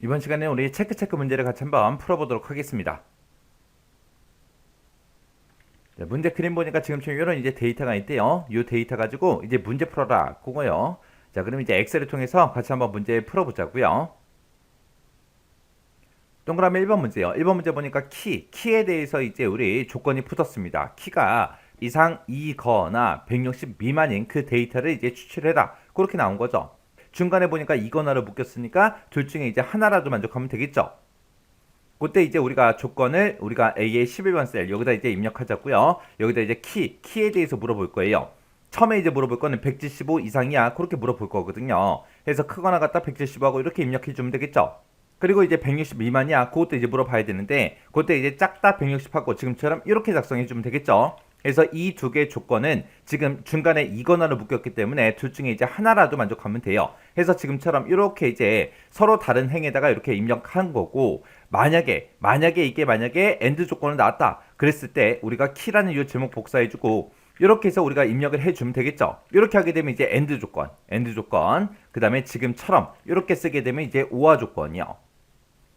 이번 시간에 우리 체크 문제를 같이 한번 풀어보도록 하겠습니다. 자, 문제 그림 보니까 지금처럼 이런 이제 데이터가 있대요. 이 데이터 가지고 이제 문제 풀어라 그거요. 자, 그럼 이제 엑셀을 통해서 같이 한번 문제 풀어보자고요. 동그라미 1번 문제요. 1번 문제 보니까 키에 대해서 이제 우리 조건이 붙었습니다. 키가 이상 2거나 160 미만인 그 데이터를 이제 추출해라. 그렇게 나온 거죠. 중간에 보니까 이거나를 묶였으니까 둘 중에 이제 하나라도 만족하면 되겠죠. 그때 이제 우리가 조건을 우리가 A의 11번 셀 여기다 이제 입력하자고요. 여기다 이제 키에 대해서 물어볼 거예요. 처음에 이제 물어볼 거는 175 이상이야. 그렇게 물어볼 거거든요. 그래서 크거나 같다 175하고 이렇게 입력해 주면 되겠죠. 그리고 이제 160 미만이야. 그것도 이제 물어봐야 되는데 그때 이제 작다 160하고 지금처럼 이렇게 작성해 주면 되겠죠. 그래서 이 두 개의 조건은 지금 중간에 이거나로 묶였기 때문에 둘 중에 이제 하나라도 만족하면 돼요. 그래서 지금처럼 이렇게 이제 서로 다른 행에다가 이렇게 입력한 거고, 만약에 이게 엔드 조건을 나왔다 그랬을 때 우리가 키라는 이 제목 복사해주고 이렇게 해서 우리가 입력을 해주면 되겠죠. 이렇게 하게 되면 이제 엔드 조건 그 다음에 지금처럼 이렇게 쓰게 되면 이제 오화 조건이요.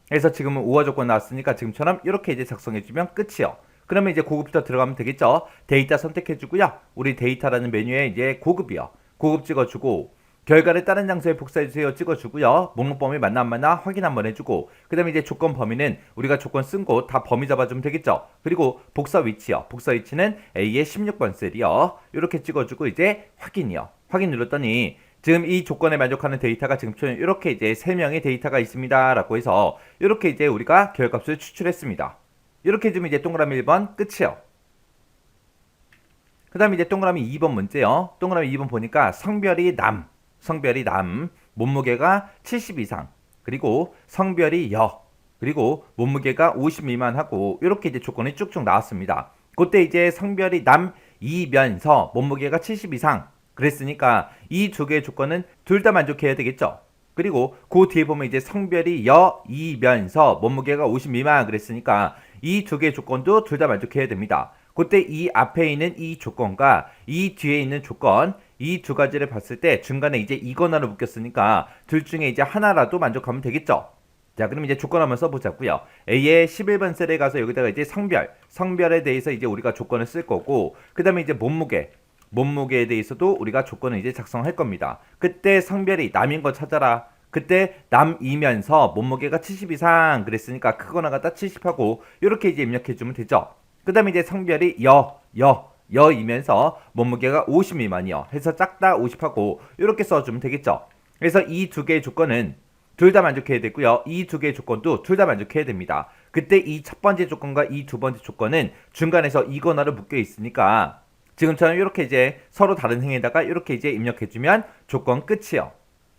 그래서 지금은 오화 조건 나왔으니까 지금처럼 이렇게 이제 작성해주면 끝이요. 그러면 이제 고급부터 들어가면 되겠죠. 데이터 선택해주고요. 우리 데이터라는 메뉴에 이제 고급이요. 고급 찍어주고 결과를 다른 장소에 복사해주세요 찍어주고요. 목록 범위 맞나 안 맞나 확인 한번 해주고 그 다음에 이제 조건 범위는 우리가 조건 쓴 곳 다 범위 잡아주면 되겠죠. 그리고 복사 위치요. 복사 위치는 A의 16번 셀이요. 이렇게 찍어주고 이제 확인이요. 확인 눌렀더니 지금 이 조건에 만족하는 데이터가 지금 이렇게 이제 3명의 데이터가 있습니다 라고 해서 이렇게 이제 우리가 결과값을 추출했습니다. 이렇게 해주면 이제 동그라미 1번 끝이요. 그 다음에 이제 동그라미 2번 문제요. 동그라미 2번 보니까 성별이 남, 몸무게가 70 이상, 그리고 성별이 그리고 몸무게가 50 미만하고 이렇게 이제 조건이 쭉쭉 나왔습니다. 그때 이제 성별이 남이면서 몸무게가 70 이상 그랬으니까 이 두 개의 조건은 둘 다 만족해야 되겠죠. 그리고 그 뒤에 보면 이제 성별이 여이면서 몸무게가 50 미만 그랬으니까 이 두 개의 조건도 둘 다 만족해야 됩니다. 그때 이 앞에 있는 이 조건과 이 뒤에 있는 조건 이 두 가지를 봤을 때 중간에 이제 이거나로 묶였으니까 둘 중에 이제 하나라도 만족하면 되겠죠. 자, 그럼 이제 조건 한번 써보자고요. A의 11번 셀에 가서 여기다가 이제 성별에 대해서 이제 우리가 조건을 쓸 거고 그 다음에 이제 몸무게에 대해서도 우리가 조건을 이제 작성할 겁니다. 그때 성별이 남인 거 찾아라. 그때 남이면서 몸무게가 70 이상 그랬으니까 크거나 같다 70하고 이렇게 이제 입력해주면 되죠. 그 다음에 이제 성별이 여이면서 몸무게가 50 미만이요. 해서 작다 50하고 이렇게 써주면 되겠죠. 그래서 이 두 개의 조건은 둘 다 만족해야 되고요. 이 두 개의 조건도 둘 다 만족해야 됩니다. 그때 이 첫 번째 조건과 이 두 번째 조건은 중간에서 이거나로 묶여 있으니까 지금처럼 이렇게 이제 서로 다른 행에다가 이렇게 이제 입력해주면 조건 끝이요.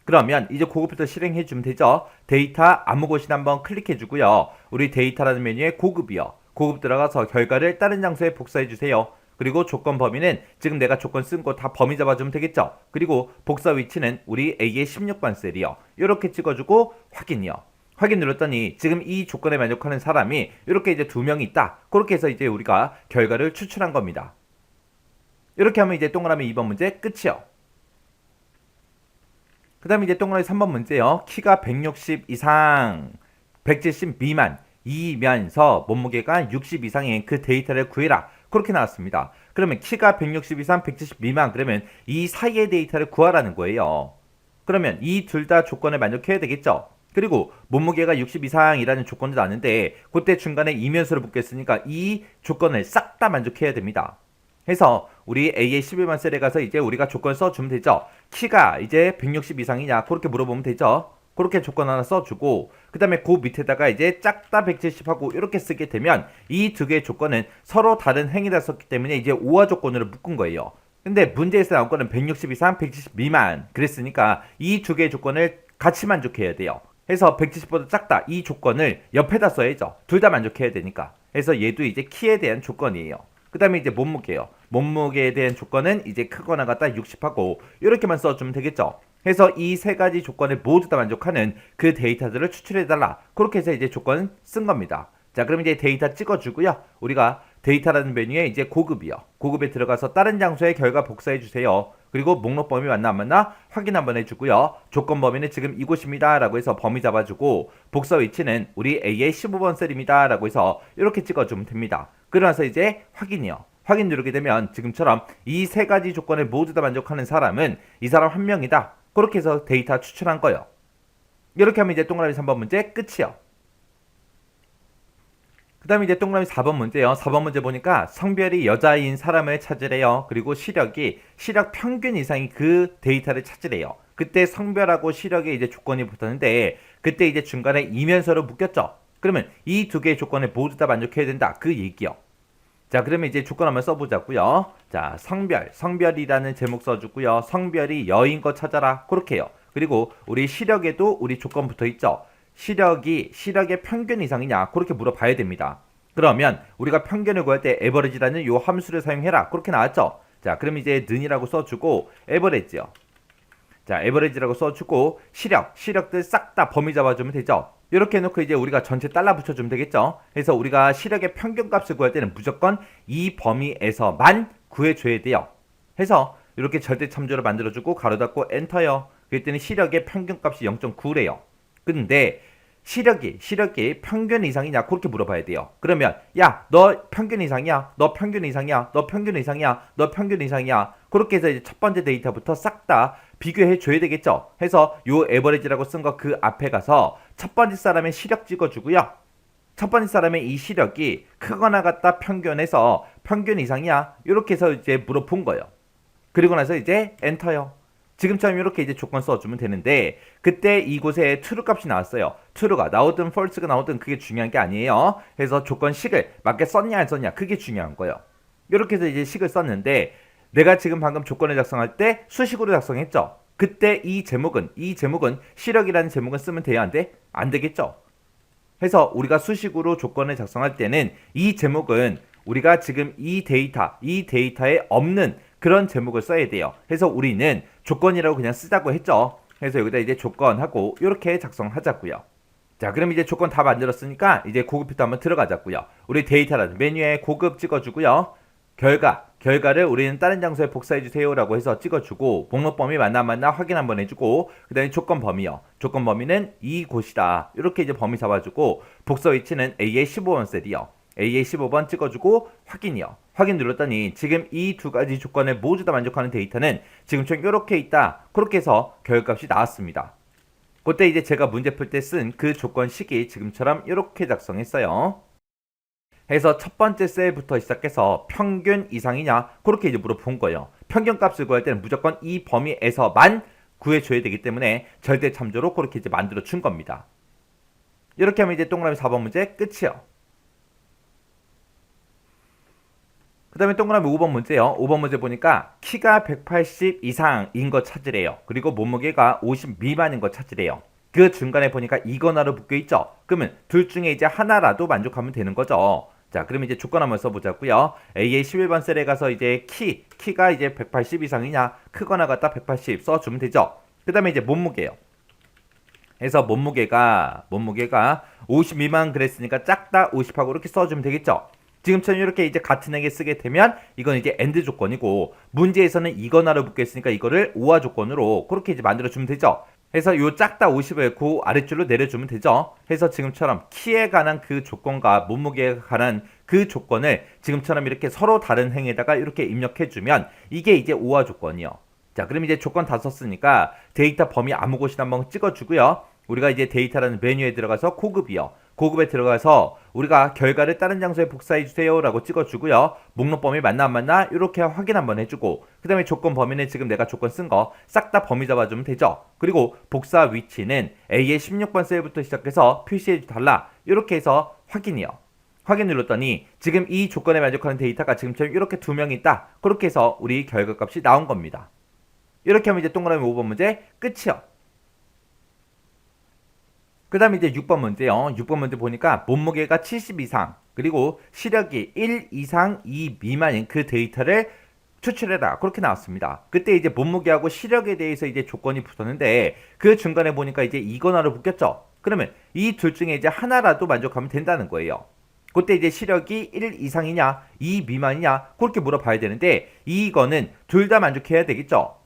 그러면 이제 그것부터 실행해주면 되죠. 데이터 아무 곳이나 한번 클릭해주고요. 우리 데이터라는 메뉴에 고급이요. 고급 들어가서 결과를 다른 장소에 복사해주세요. 그리고 조건 범위는 지금 내가 조건 쓴 거 다 범위 잡아주면 되겠죠. 그리고 복사 위치는 우리 A의 16번 셀이요. 이렇게 찍어주고 확인이요. 확인 눌렀더니 지금 이 조건에 만족하는 사람이 이렇게 이제 2명이 있다. 그렇게 해서 이제 우리가 결과를 추출한 겁니다. 이렇게 하면 이제 동그라미 2번 문제 끝이요. 그 다음에 이제 동그라미 3번 문제요. 키가 160 이상, 170 미만 이면서 몸무게가 60 이상인 그 데이터를 구해라. 그렇게 나왔습니다. 그러면 키가 160 이상, 170 미만 그러면 이 사이의 데이터를 구하라는 거예요. 그러면 이 둘 다 조건을 만족해야 되겠죠. 그리고 몸무게가 60 이상이라는 조건도 나왔는데 그때 중간에 이면수를 붙겠으니까 이 조건을 싹 다 만족해야 됩니다. 해서 우리 A의 11번 셀에 가서 이제 우리가 조건 써주면 되죠. 키가 이제 160 이상이냐 그렇게 물어보면 되죠. 그렇게 조건 하나 써주고 그 다음에 그 밑에다가 이제 작다 170하고 이렇게 쓰게 되면 이 두 개의 조건은 서로 다른 행위다 썼기 때문에 이제 오화 조건으로 묶은 거예요. 근데 문제에서 나온 거는 160 이상 170 미만 그랬으니까 이 두 개의 조건을 같이 만족해야 돼요. 해서 170보다 작다 이 조건을 옆에다 써야죠. 둘 다 만족해야 되니까. 해서 얘도 이제 키에 대한 조건이에요. 그 다음에 이제 몸무게요. 몸무게에 대한 조건은 이제 크거나 같다 60하고 이렇게만 써주면 되겠죠. 해서 이 세 가지 조건을 모두 다 만족하는 그 데이터들을 추출해달라. 그렇게 해서 이제 조건 쓴 겁니다. 자, 그럼 이제 데이터 찍어주고요. 우리가 데이터라는 메뉴에 이제 고급이요. 고급에 들어가서 다른 장소의 결과 복사해 주세요. 그리고 목록 범위 맞나 안 맞나 확인 한번 해주고요. 조건 범위는 지금 이곳입니다 라고 해서 범위 잡아주고 복사 위치는 우리 A의 15번 셀입니다 라고 해서 이렇게 찍어주면 됩니다. 그러면서 이제 확인이요. 확인 누르게 되면 지금처럼 이 세 가지 조건을 모두 다 만족하는 사람은 이 사람 한 명이다. 그렇게 해서 데이터 추출한 거예요. 이렇게 하면 이제 동그라미 3번 문제 끝이요. 그 다음에 이제 동그라미 4번 문제요. 4번 문제 보니까 성별이 여자인 사람을 찾으래요. 그리고 시력 평균 이상이 그 데이터를 찾으래요. 그때 성별하고 시력에 이제 조건이 붙었는데 그때 이제 중간에 이면서로 묶였죠. 그러면 이 두 개의 조건을 모두 다 만족해야 된다. 그 얘기요. 자, 그러면 이제 조건 한번 써보자고요. 자, 성별이라는 제목 써주고요. 성별이 여인 거 찾아라. 그렇게 해요. 그리고 우리 시력에도 우리 조건 붙어있죠. 시력의 평균 이상이냐 그렇게 물어봐야 됩니다. 그러면 우리가 평균을 구할 때 에버리지라는 요 함수를 사용해라 그렇게 나왔죠. 자, 그럼 이제 는이라고 써주고 에버리지요. 자, 에버리지라고 써주고 시력들 싹 다 범위 잡아주면 되죠. 이렇게 해놓고 이제 우리가 전체 달라 붙여주면 되겠죠. 그래서 우리가 시력의 평균값을 구할 때는 무조건 이 범위에서만 구해줘야 돼요. 해서 이렇게 절대 참조를 만들어주고 가로 닫고 엔터요. 그랬더니 시력의 평균값이 0.9래요. 근데 시력이 평균 이상이냐 그렇게 물어봐야 돼요. 그러면 야, 너 평균 이상이야? 너 평균 이상이야? 너 평균 이상이야? 너 평균 이상이야? 그렇게 해서 이제 첫 번째 데이터부터 싹 다 비교해 줘야 되겠죠. 해서 요 에버리지라고 쓴 거 그 앞에 가서 첫 번째 사람의 시력 찍어주고요. 첫 번째 사람의 이 시력이 크거나 같다 평균에서 평균 이상이야? 이렇게 해서 이제 물어본 거예요. 그리고 나서 이제 엔터요. 지금처럼 이렇게 이제 조건 써주면 되는데 그때 이곳에 true 값이 나왔어요. true가 나오든 false가 나오든 그게 중요한 게 아니에요. 그래서 조건 식을 맞게 썼냐 안 썼냐 그게 중요한 거예요. 이렇게 해서 이제 식을 썼는데 내가 지금 방금 조건을 작성할 때 수식으로 작성했죠. 그때 이 제목은 시력이라는 제목은 쓰면 돼야 안 돼? 안 되겠죠. 해서 우리가 수식으로 조건을 작성할 때는 이 제목은 우리가 지금 이 데이터에 없는 그런 제목을 써야 돼요. 해서 우리는 조건이라고 그냥 쓰자고 했죠. 그래서 여기다 이제 조건하고 이렇게 작성하자고요. 자, 그럼 이제 조건 다 만들었으니까 이제 고급부터 한번 들어가자고요. 우리 데이터라는 메뉴에 고급 찍어주고요. 결과를 우리는 다른 장소에 복사해주세요 라고 해서 찍어주고 목록 범위 맞나 확인 한번 해주고 그 다음에 조건 범위요. 조건 범위는 이곳이다. 이렇게 이제 범위 잡아주고 복사 위치는 A의 15번 셀이요. A의 15번 찍어주고 확인이요. 확인 눌렀더니 지금 이 두 가지 조건을 모두 다 만족하는 데이터는 지금처럼 이렇게 있다. 그렇게 해서 결과값이 나왔습니다. 그때 이제 제가 문제 풀 때 쓴 그 조건식이 지금처럼 이렇게 작성했어요. 해서 첫 번째 셀부터 시작해서 평균 이상이냐 그렇게 이제 물어본 거예요. 평균값을 구할 때는 무조건 이 범위에서만 구해줘야 되기 때문에 절대 참조로 그렇게 이제 만들어 준 겁니다. 이렇게 하면 이제 동그라미 4번 문제 끝이요. 그 다음에 동그라미 5번 문제요. 5번 문제 보니까 키가 180 이상인 거 찾으래요. 그리고 몸무게가 50 미만인 거 찾으래요. 그 중간에 보니까 이거나로 묶여있죠. 그러면 둘 중에 이제 하나라도 만족하면 되는 거죠. 자, 그러면 이제 조건 한번 써보자고요. A의 11번 셀에 가서 이제 키가 이제 180 이상이냐 크거나 같다 180 써주면 되죠. 그 다음에 이제 몸무게요. 해서 몸무게가 50 미만 그랬으니까 작다 50하고 이렇게 써주면 되겠죠. 지금처럼 이렇게 이제 같은 액에 쓰게 되면 이건 이제 AND 조건이고 문제에서는 이거나로 묶였으니까 이거를 OR 조건으로 그렇게 이제 만들어주면 되죠. 해서 요 작다 50을 그 아래줄로 내려주면 되죠. 해서 지금처럼 키에 관한 그 조건과 몸무게에 관한 그 조건을 지금처럼 이렇게 서로 다른 행에다가 이렇게 입력해주면 이게 이제 OR 조건이요. 자, 그럼 이제 조건 다 썼으니까 데이터 범위 아무 곳이나 한번 찍어주고요. 우리가 이제 데이터라는 메뉴에 들어가서 고급이요. 고급에 들어가서 우리가 결과를 다른 장소에 복사해주세요 라고 찍어주고요. 목록 범위 맞나 안 맞나 이렇게 확인 한번 해주고 그 다음에 조건 범위는 지금 내가 조건 쓴 거 싹 다 범위 잡아주면 되죠. 그리고 복사 위치는 A의 16번 셀부터 시작해서 표시해달라 이렇게 해서 확인이요. 확인 눌렀더니 지금 이 조건에 만족하는 데이터가 지금처럼 이렇게 두 명 있다. 그렇게 해서 우리 결과값이 나온 겁니다. 이렇게 하면 이제 동그라미 5번 문제 끝이요. 그 다음에 이제 6번 문제요. 6번 문제 보니까 몸무게가 70 이상 그리고 시력이 1 이상 2 미만인 그 데이터를 추출해라 그렇게 나왔습니다. 그때 이제 몸무게하고 시력에 대해서 이제 조건이 붙었는데 그 중간에 보니까 이제 이거나로 묶였죠. 그러면 이 둘 중에 이제 하나라도 만족하면 된다는 거예요. 그때 이제 시력이 1 이상이냐 2 미만이냐 그렇게 물어봐야 되는데 이거는 둘 다 만족해야 되겠죠.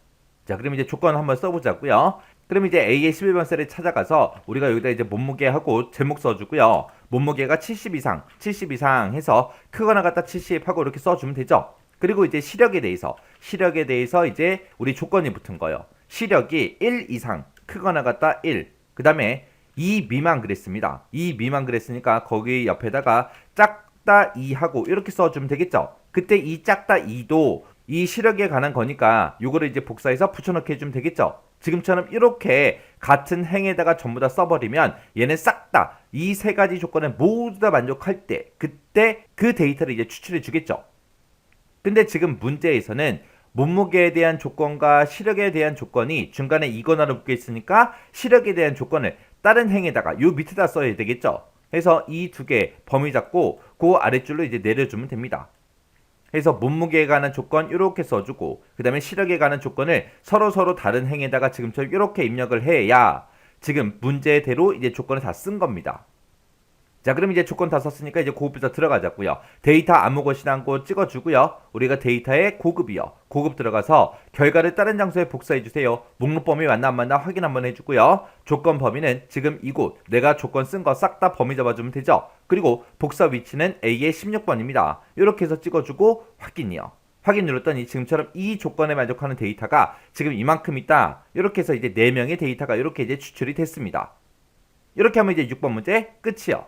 자, 그럼 이제 조건 한번 써보자고요. 그럼 이제 A의 11번 셀에 찾아가서 우리가 여기다 이제 몸무게하고 제목 써주고요. 몸무게가 70 이상 해서 크거나 같다 70 하고 이렇게 써주면 되죠. 그리고 이제 시력에 대해서 이제 우리 조건이 붙은 거예요. 시력이 1 이상 크거나 같다 1. 그 다음에 2 미만 그랬습니다. 2 미만 그랬으니까 거기 옆에다가 작다 2 하고 이렇게 써주면 되겠죠. 그때 이 작다 2도 이 시력에 관한 거니까 요거를 이제 복사해서 붙여넣기 해주면 되겠죠. 지금처럼 이렇게 같은 행에다가 전부 다 써버리면 얘는 싹 다 이 세 가지 조건에 모두 다 만족할 때 그때 그 데이터를 이제 추출해 주겠죠. 근데 지금 문제에서는 몸무게에 대한 조건과 시력에 대한 조건이 중간에 이거나로 묶여 있으니까 시력에 대한 조건을 다른 행에다가 요 밑에다 써야 되겠죠. 그래서 이 두 개 범위 잡고 그 아랫줄로 이제 내려주면 됩니다. 그래서 몸무게에 관한 조건 이렇게 써주고 그 다음에 시력에 관한 조건을 서로 다른 행에다가 지금처럼 이렇게 입력을 해야 지금 문제대로 이제 조건을 다 쓴 겁니다. 자, 그럼 이제 조건 다 썼으니까 이제 고급에서 들어가자고요. 데이터 아무것이나 않고 찍어주고요. 우리가 데이터에 고급이요. 고급 들어가서 결과를 다른 장소에 복사해주세요. 목록 범위 맞나 안 맞나 확인 한번 해주고요. 조건 범위는 지금 이곳 내가 조건 쓴 거 싹 다 범위 잡아주면 되죠. 그리고 복사 위치는 A의 16번입니다. 이렇게 해서 찍어주고 확인이요. 확인 눌렀더니 지금처럼 이 조건에 만족하는 데이터가 지금 이만큼 있다. 이렇게 해서 이제 4명의 데이터가 이렇게 이제 추출이 됐습니다. 이렇게 하면 이제 6번 문제 끝이요.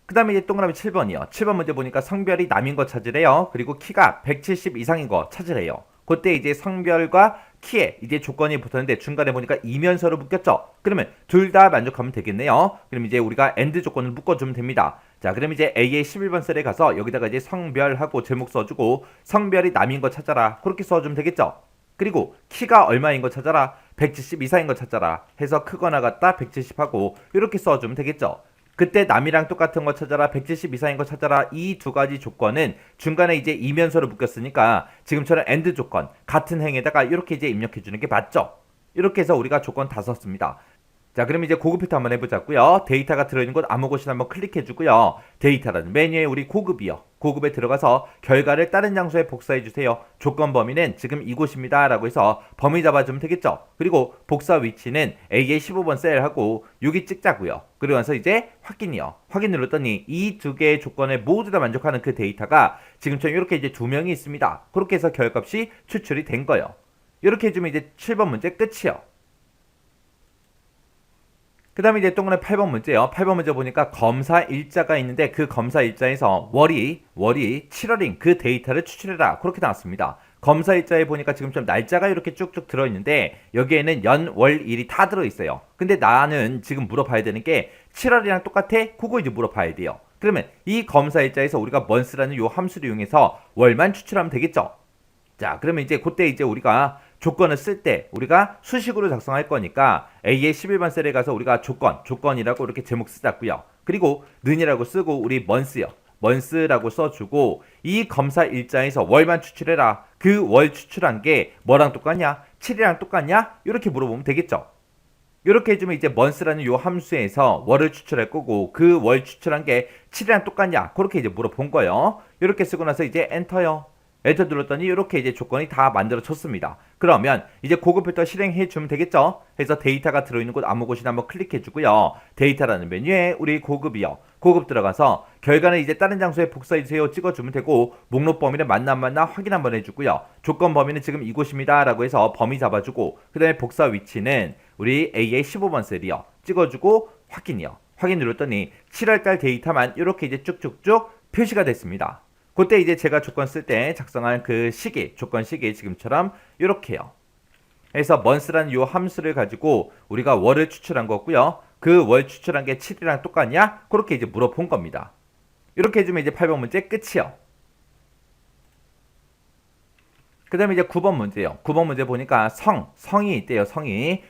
그 다음에 이제 동그라미 7번이요. 7번 문제 보니까 성별이 남인 거 찾으래요. 그리고 키가 170 이상인 거 찾으래요. 그때 이제 성별과 키에 이제 조건이 붙었는데 중간에 보니까 이면서로 묶였죠. 그러면 둘 다 만족하면 되겠네요. 그럼 이제 우리가 AND 조건을 묶어주면 됩니다. 자, 그럼 이제 A의 11번 셀에 가서 여기다가 이제 성별하고 제목 써주고 성별이 남인 거 찾아라. 그렇게 써주면 되겠죠. 그리고 키가 얼마인 거 찾아라. 170 이상인 거 찾아라. 해서 크거나 같다 170 하고 이렇게 써주면 되겠죠. 그때 남이랑 똑같은 거 찾아라 170 이상인 거 찾아라 이 두 가지 조건은 중간에 이제 이면서로 묶였으니까 지금처럼 AND 조건 같은 행에다가 이렇게 이제 입력해 주는 게 맞죠. 이렇게 해서 우리가 조건 다 썼습니다. 자, 그럼 이제 고급 필터 한번 해보자고요. 데이터가 들어있는 곳 아무 곳이나 한번 클릭해주고요. 데이터라는 메뉴에 우리 고급이요. 고급에 들어가서 결과를 다른 장소에 복사해주세요. 조건 범위는 지금 이곳입니다. 라고 해서 범위 잡아주면 되겠죠. 그리고 복사 위치는 A의 15번 셀하고 여기 찍자고요. 그리고 나서 이제 확인이요. 확인 눌렀더니 이 두 개의 조건에 모두 다 만족하는 그 데이터가 지금처럼 이렇게 이제 2명이 있습니다. 그렇게 해서 결과값이 추출이 된 거예요. 이렇게 해주면 이제 7번 문제 끝이요. 그 다음에 이제 동그라미 8번 문제요. 8번 문제 보니까 검사 일자가 있는데 그 검사 일자에서 월이 7월인 그 데이터를 추출해라. 그렇게 나왔습니다. 검사 일자에 보니까 지금처럼 날짜가 이렇게 쭉쭉 들어있는데 여기에는 연, 월, 일이 다 들어있어요. 근데 나는 지금 물어봐야 되는 게 7월이랑 똑같아? 그거 이제 물어봐야 돼요. 그러면 이 검사 일자에서 우리가 month라는 요 함수를 이용해서 월만 추출하면 되겠죠. 자, 그러면 이제 그때 이제 우리가 조건을 쓸 때 우리가 수식으로 작성할 거니까 A의 11번 셀에 가서 우리가 조건이라고 이렇게 제목 쓰자고요. 그리고 는이라고 쓰고 우리 month라고 써주고 이 검사 일자에서 월만 추출해라. 그 월 추출한 게 뭐랑 똑같냐? 7이랑 똑같냐? 이렇게 물어보면 되겠죠. 이렇게 해주면 이제 month라는 요 함수에서 월을 추출할 거고 그 월 추출한 게 7이랑 똑같냐? 그렇게 이제 물어본 거예요. 이렇게 쓰고 나서 이제 엔터요. 엔터 눌렀더니 이렇게 이제 조건이 다 만들어졌습니다. 그러면 이제 고급 필터 실행해 주면 되겠죠? 그래서 데이터가 들어있는 곳 아무 곳이나 한번 클릭해 주고요. 데이터라는 메뉴에 우리 고급이요. 고급 들어가서 결과는 이제 다른 장소에 복사해 주세요. 찍어주면 되고 목록 범위는 맞나 안 맞나 확인 한번 해주고요. 조건 범위는 지금 이곳입니다. 라고 해서 범위 잡아주고 그 다음에 복사 위치는 우리 A의 15번 셀이요. 찍어주고 확인이요. 확인 눌렀더니 7월달 데이터만 이렇게 이제 쭉쭉쭉 표시가 됐습니다. 그때 이제 제가 조건 쓸 때 작성한 그 시기, 조건 시기 지금처럼 이렇게요. 그래서 month라는 요 함수를 가지고 우리가 월을 추출한 거고요. 그 월 추출한 게 7이랑 똑같냐? 그렇게 이제 물어본 겁니다. 이렇게 해주면 이제 8번 문제 끝이요. 그 다음에 이제 9번 문제요. 9번 문제 보니까 성이 있대요. 성이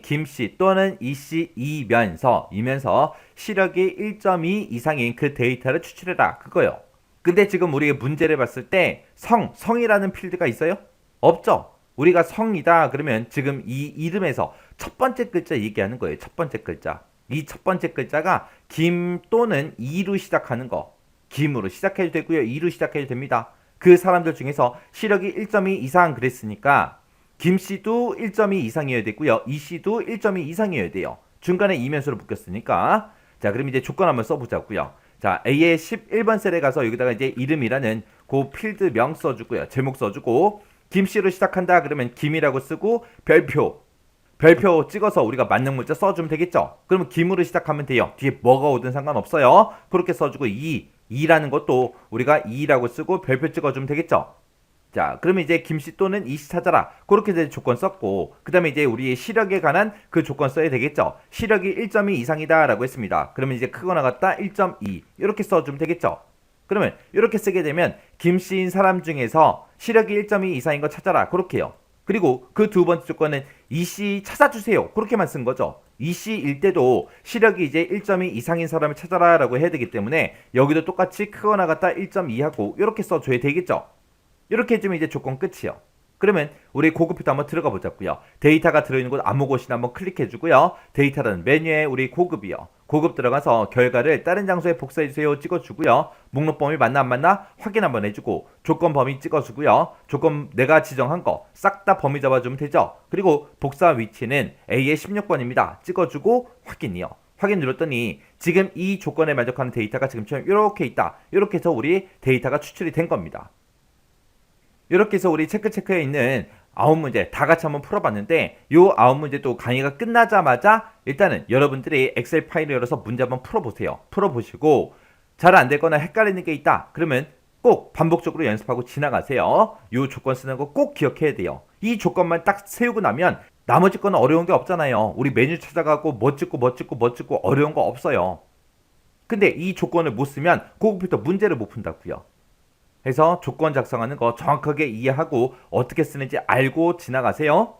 김씨 또는 이씨 이면서 시력이 1.2 이상인 그 데이터를 추출해라. 그거요. 근데 지금 우리가 문제를 봤을 때 성이라는 필드가 있어요? 없죠. 우리가 성이다 그러면 지금 이 이름에서 첫 번째 글자 얘기하는 거예요. 첫 번째 글자. 이 첫 번째 글자가 김 또는 이로 시작하는 거. 김으로 시작해도 되고요. 이로 시작해도 됩니다. 그 사람들 중에서 시력이 1.2 이상 그랬으니까 김씨도 1.2 이상이어야 되고요. 이씨도 1.2 이상이어야 돼요. 중간에 이면수로 묶였으니까. 자, 그럼 이제 조건 한번 써보자고요. 자, A의 11번 셀에 가서 여기다가 이제 이름이라는 그 필드명 써주고요. 제목 써주고 김씨로 시작한다 그러면 김이라고 쓰고 별표 찍어서 우리가 맞는 문자 써주면 되겠죠. 그러면 김으로 시작하면 돼요. 뒤에 뭐가 오든 상관없어요. 그렇게 써주고 이라는 것도 우리가 이라고 쓰고 별표 찍어주면 되겠죠. 자, 그러면 이제 김씨 또는 이씨 찾아라. 그렇게 이제 조건 썼고, 그 다음에 이제 우리의 시력에 관한 그 조건 써야 되겠죠. 시력이 1.2 이상이다 라고 했습니다. 그러면 이제 크거나 같다 1.2 이렇게 써주면 되겠죠. 그러면 이렇게 쓰게 되면 김씨인 사람 중에서 시력이 1.2 이상인 거 찾아라. 그렇게요. 그리고 그 두 번째 조건은 이씨 찾아주세요. 그렇게만 쓴 거죠. 이씨일 때도 시력이 이제 1.2 이상인 사람을 찾아라 라고 해야 되기 때문에 여기도 똑같이 크거나 같다 1.2 하고 이렇게 써줘야 되겠죠. 이렇게 해주면 이제 조건 끝이요. 그러면 우리 고급표도 한번 들어가 보자고요. 데이터가 들어있는 곳 아무 곳이나 한번 클릭해주고요. 데이터는 메뉴에 우리 고급이요. 고급 들어가서 결과를 다른 장소에 복사해주세요 찍어주고요. 목록 범위 맞나 안 맞나 확인 한번 해주고 조건 범위 찍어주고요. 조건 내가 지정한 거 싹 다 범위 잡아주면 되죠. 그리고 복사 위치는 A의 16번입니다. 찍어주고 확인이요. 확인 눌렀더니 지금 이 조건에 만족하는 데이터가 지금처럼 이렇게 있다. 이렇게 해서 우리 데이터가 추출이 된 겁니다. 이렇게 해서 우리 체크에 있는 9문제 다 같이 한번 풀어봤는데 이 9문제도 강의가 끝나자마자 일단은 여러분들이 엑셀 파일을 열어서 문제 한번 풀어보세요. 풀어보시고 잘 안되거나 헷갈리는 게 있다. 그러면 꼭 반복적으로 연습하고 지나가세요. 이 조건 쓰는 거 꼭 기억해야 돼요. 이 조건만 딱 세우고 나면 나머지 거는 어려운 게 없잖아요. 우리 메뉴 찾아가고 뭐 찍고 어려운 거 없어요. 근데 이 조건을 못 쓰면 고급부터 문제를 못 푼다고요. 해서 조건 작성하는 거 정확하게 이해하고 어떻게 쓰는지 알고 지나가세요.